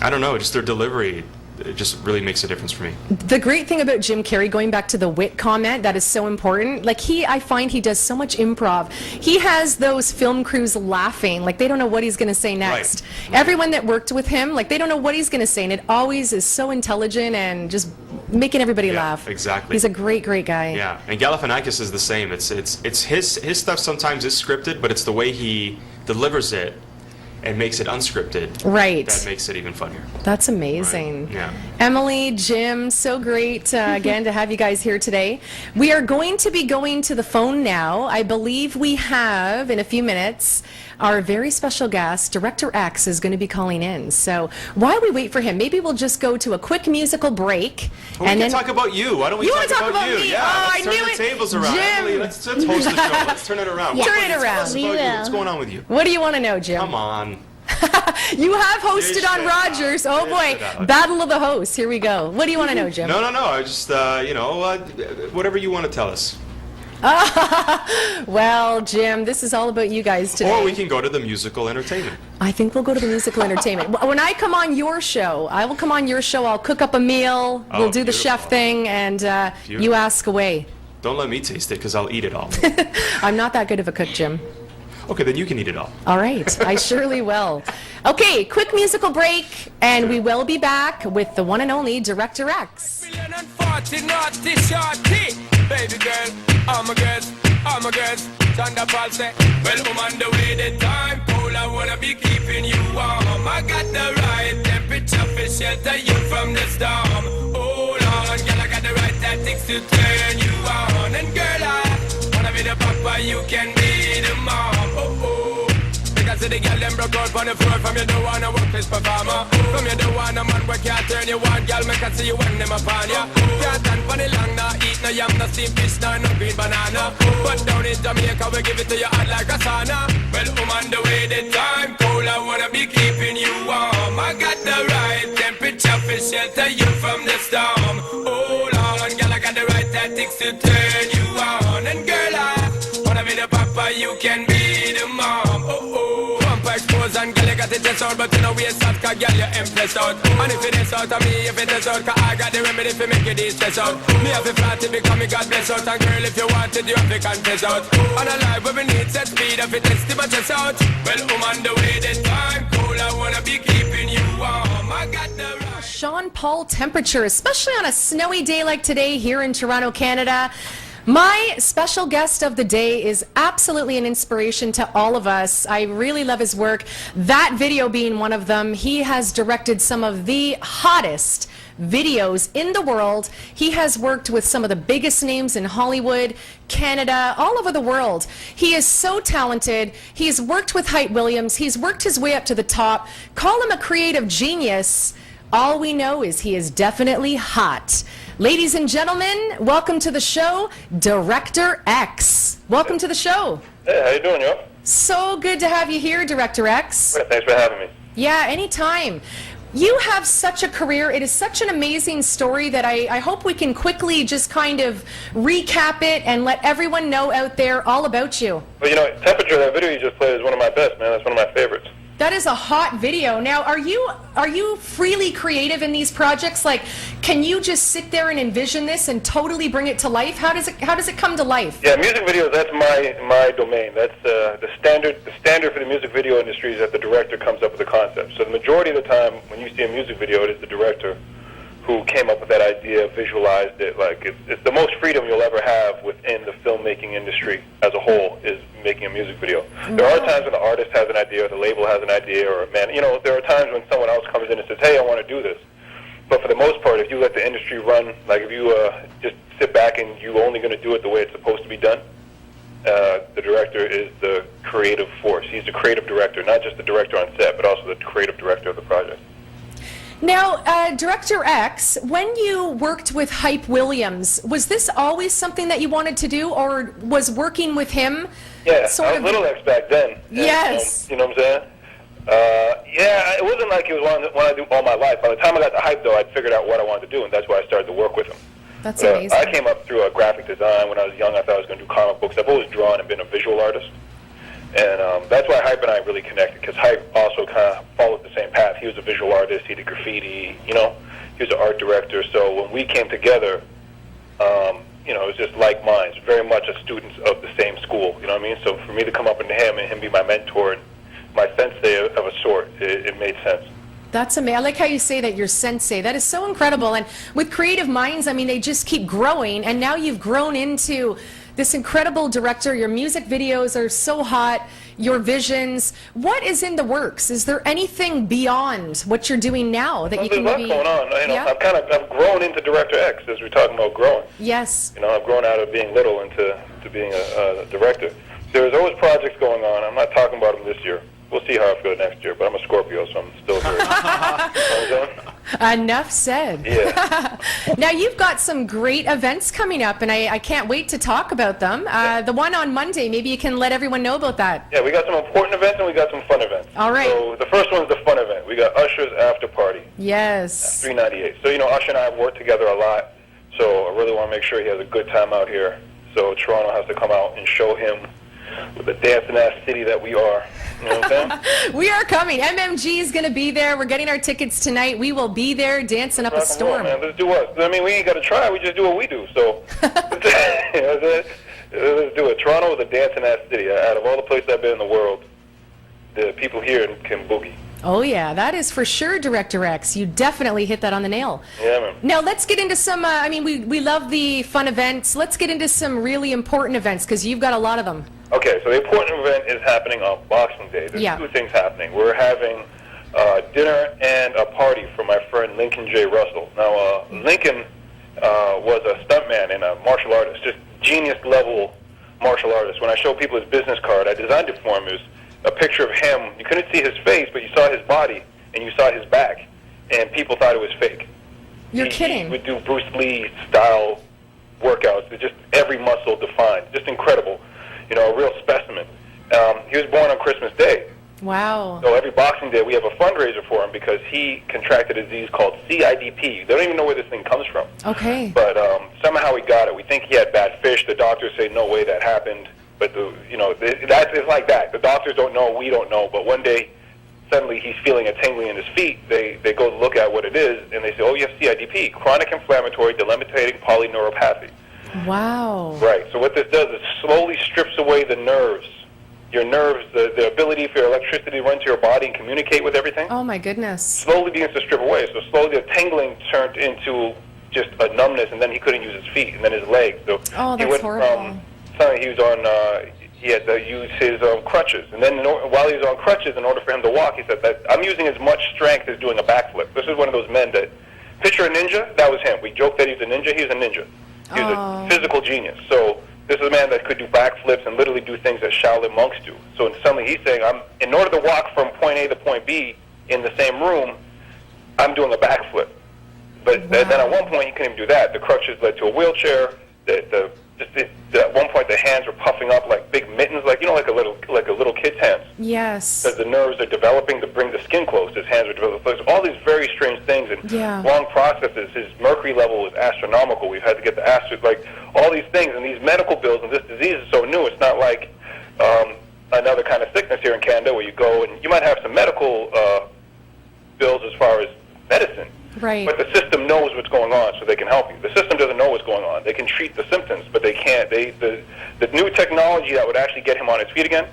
I don't know, just their delivery, it just really makes a difference for me. The great thing about Jim Carrey, going back to the wit comment, that is so important. Like I find he does so much improv. He has those film crews laughing, like they don't know what he's going to say next. Right. Everyone that worked with him, like they don't know what he's going to say, and it always is so intelligent and just making everybody laugh. Exactly. He's a great, great guy. Yeah, and Galifianakis is the same. It's his stuff sometimes is scripted, but it's the way he delivers it and makes it unscripted. Right. That makes it even funnier. That's amazing. Right. Yeah. Emily, Jim, so great again to have you guys here today. We are going to be going to the phone now. I believe we have, in a few minutes, our very special guest, Director X, is going to be calling in. So while we wait for him, maybe we'll just go to a quick musical break. Well, we can talk about you. Why don't we talk about you? Me? Yeah, oh, let's turn the tables around. Jim. Emily, let's host the show. Let's turn it around. Yeah. Turn it around. What's going on with you? What do you want to know, Jim? Come on. You have hosted on Rogers. Oh boy, Battle of the Hosts. Here we go. What do you want to know, Jim? No. I just, whatever you want to tell us. Well, Jim, this is all about you guys today. Or we can go to the musical entertainment. I think we'll go to the musical entertainment. When I come on your show, I will come on your show. I'll cook up a meal. We'll do the chef thing, and you ask away. Don't let me taste it, because I'll eat it all. I'm not that good of a cook, Jim. Okay, then you can eat it all. All right, I surely will. Okay, quick musical break, and we will be back with the one and only Director X. Baby girl, all my girls, Thunderfall say, well, I'm on the way, the time cold, I wanna be keeping you warm. I got the right temperature for shelter you from the storm. Hold on, girl, I got the right tactics to turn you on. And girl, I wanna be the papa, you can be the mom. Because the girl them broke out on the floor. From you don't wanna work as performer. From you don't wanna man where can't turn you on. Girl, make I see you when them upon ya. Can't stand for the long, nah eat no yam, no steamed fish, no green banana. But down in Jamaica we give it to you hot like a sauna. Well, I'm on the way, the time cold, I wanna be keeping you warm. I got the right temperature for shelter you from the storm. Hold on, girl, I got the right tactics to turn you on. And girl, I wanna be the papa, you can be the mom. And girl, you got it just out, but you know we ain't soft, cause girl, you impressed out. And if it is out of me, if it is out, cause I got the remedy for make you de-stress out. Me have a flat to become me God bless out. And girl, if you want it, you have to confess out. On a life where we need set speed, if it is to my chest out. Well, I'm on the way, this time cool, I wanna be keeping you warm. I got the right. Sean Paul temperature, especially on a snowy day like today here in Toronto, Canada. My special guest of the day is absolutely an inspiration to all of us. I really love his work, that video being one of them. He has directed some of the hottest videos in the world. He has worked with some of the biggest names in Hollywood, Canada, all over the world. He is so talented. He's worked with Hype Williams. He's worked his way up to the top. Call him a creative genius. All we know is he is definitely hot. Ladies and gentlemen, welcome to the show, Director X. Welcome to the show. Hey, how you doing, yo? So good to have you here, Director X. Great, thanks for having me. Yeah, anytime. You have such a career. It is such an amazing story that I hope we can quickly just kind of recap it and let everyone know out there all about you. Well, you know, Temperature, that video you just played is one of my best, man. That's one of my favorites. That is a hot video. Now, are you freely creative in these projects? Like, can you just sit there and envision this and totally bring it to life? How does it come to life? Yeah, music videos, that's my domain. That's the standard for the music video industry is that the director comes up with a concept. So the majority of the time when you see a music video, it is the director who came up with that idea, visualized it. Like it's the most freedom you'll ever have within the filmmaking industry as a whole is making a music video. There are times when the artist has an idea, or the label has an idea, or a man, you know, there are times when someone else comes in and says, hey, I want to do this. But for the most part, if you let the industry run, like if you just sit back and you're only going to do it the way it's supposed to be done, the director is the creative force. He's the creative director, not just the director on set, but also the creative director of the project. Now, Director X, when you worked with Hype Williams, was this always something that you wanted to do, or was working with him? Yeah, I was Little X back then. And, yes. You know what I'm saying? Yeah, it wasn't like it was one I do all my life. By the time I got to Hype, though, I'd figured out what I wanted to do, and that's why I started to work with him. That's amazing. I came up through graphic design. When I was young, I thought I was going to do comic books. I've always drawn and been a visual artist. And that's why Hype and I really connected, because Hype also kind of followed the same path. He was a visual artist. He did graffiti, you know. He was an art director. So when we came together, you know, it was just like minds, very much a students of the same school, you know what I mean? So for me to come up into him and him be my mentor and my sensei of a sort, it made sense. That's amazing. I like how you say that, your sensei. That is so incredible. And with creative minds, I mean, they just keep growing. And now you've grown into this incredible director. Your music videos are so hot. Your visions. What is in the works? Is there anything beyond what you're doing now that you can maybe... There's a lot going on. You know, Yeah? I've grown into Director X, as we're talking about growing. Yes. You know, I've grown out of being little into being a director. There's always projects going on. I'm not talking about them this year. We'll see how I feel next year, but I'm a Scorpio, so I'm still very... You know what I'm saying? Enough said. Yeah. Now, you've got some great events coming up, and I can't wait to talk about them. The one on Monday, maybe you can let everyone know about that. Yeah, we got some important events and we got some fun events. All right. So the first one's the fun event. We got Usher's After Party, Yes. 398. So, you know, Usher and I have worked together a lot, so I really want to make sure he has a good time out here. So Toronto has to come out and show him the dancing-ass city that we are. You know what I'm saying? We are coming. MMG is going to be there. We're getting our tickets tonight. We will be there dancing up a Rock and roll, storm. man. Let's do us. I mean, we ain't got to try. We just do what we do. So, you know, let's do it. Toronto is a dancing-ass city. Out of all the places I've been in the world, the people here can boogie. Oh, yeah. That is for sure, Director X. You definitely hit that on the nail. Yeah, man. Now, let's get into some, I mean, we love the fun events. Let's get into some really important events, because you've got a lot of them. Okay, so the important event is happening on Boxing Day. There's two things happening. We're having dinner and a party for my friend Lincoln J. Russell. Now, Lincoln was a stuntman and a martial artist, just genius-level martial artist. When I show people his business card, I designed it for him. It was a picture of him. You couldn't see his face, but you saw his body, and you saw his back, and people thought it was fake. You're He kidding. would do Bruce Lee-style workouts, with just every muscle defined, just incredible. You know, a real specimen. He was born on Christmas Day. Wow. So every Boxing Day we have a fundraiser for him because he contracted a disease called CIDP. They don't even know where this thing comes from. Okay. But somehow he got it. We think he had bad fish. The doctors say no way that happened. But, it's like that. The doctors don't know. We don't know. But one day, suddenly he's feeling a tingling in his feet. They go look at what it is, and they say, oh, you have CIDP, chronic inflammatory delimitating polyneuropathy. Wow. Right. So what this does is slowly strips away the nerves. Your nerves, the ability for your electricity to run to your body and communicate with everything, Oh, my goodness. slowly begins to strip away. So slowly the tingling turned into just a numbness, and then he couldn't use his feet, and then his legs. So Oh, he that's went horrible. from, he was on, he had to use his crutches. And then while he was on crutches, in order for him to walk, he said that I'm using as much strength as doing a backflip. This is one of those men that, picture a ninja, that was him. We joked that he was a ninja. He was a ninja. He was a physical genius. So this is a man that could do backflips and literally do things that Shaolin monks do. So suddenly he's saying, in order to walk from point A to point B in the same room, I'm doing a backflip. But then at one point he couldn't even do that. The crutches led to a wheelchair. At one point the hands were puffing up like big mittens, like a little kid's hands. Yes. Because the nerves are developing to bring the skin close. His hands are developing. All these very strange things and long processes. His mercury level is astronomical. We've had to get the all these things, and these medical bills, and this disease is so new. It's not like another kind of sickness here in Canada where you go and you might have some medical bills as far as medicine. Right. But the system knows what's going on, so they can help you. The system doesn't know what's going on. They can treat the symptoms, but they can't. The new technology that would actually get him on his feet again,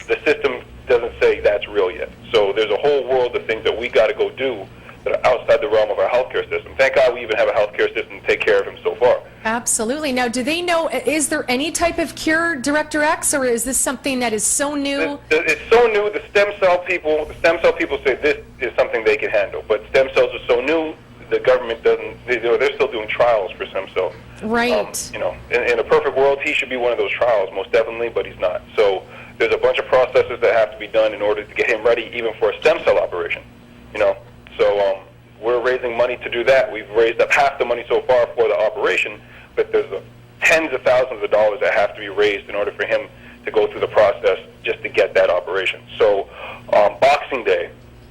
the system doesn't say that's real yet. So there's a whole world of things that we got to go do that are outside the realm of our healthcare system. Thank God we even have a healthcare system to take care of him so far. Absolutely. Now, do they know, is there any type of cure, Director X, or is this something that is so new? It's so new. The stem cell people say this is something they can handle. But stem cells are so new, the government doesn't. They're still doing trials for stem cells. Right. In a perfect world, he should be one of those trials, most definitely, but he's not. So there's a bunch of processes that have to be done in order to get him ready, even for a stem cell operation. So we're raising money to do that. We've raised up half the money so far for the operation, but there's tens of thousands of dollars that have to be raised in order for him to go through the process just to get that operation. So on Boxing Day,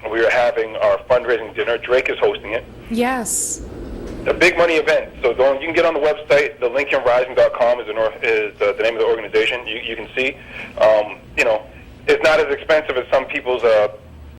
we are having our fundraising dinner. Drake is hosting it. Yes. A big money event. So you can get on the website. The LincolnRising.com is the name of the organization. You can see. is not as expensive as some people's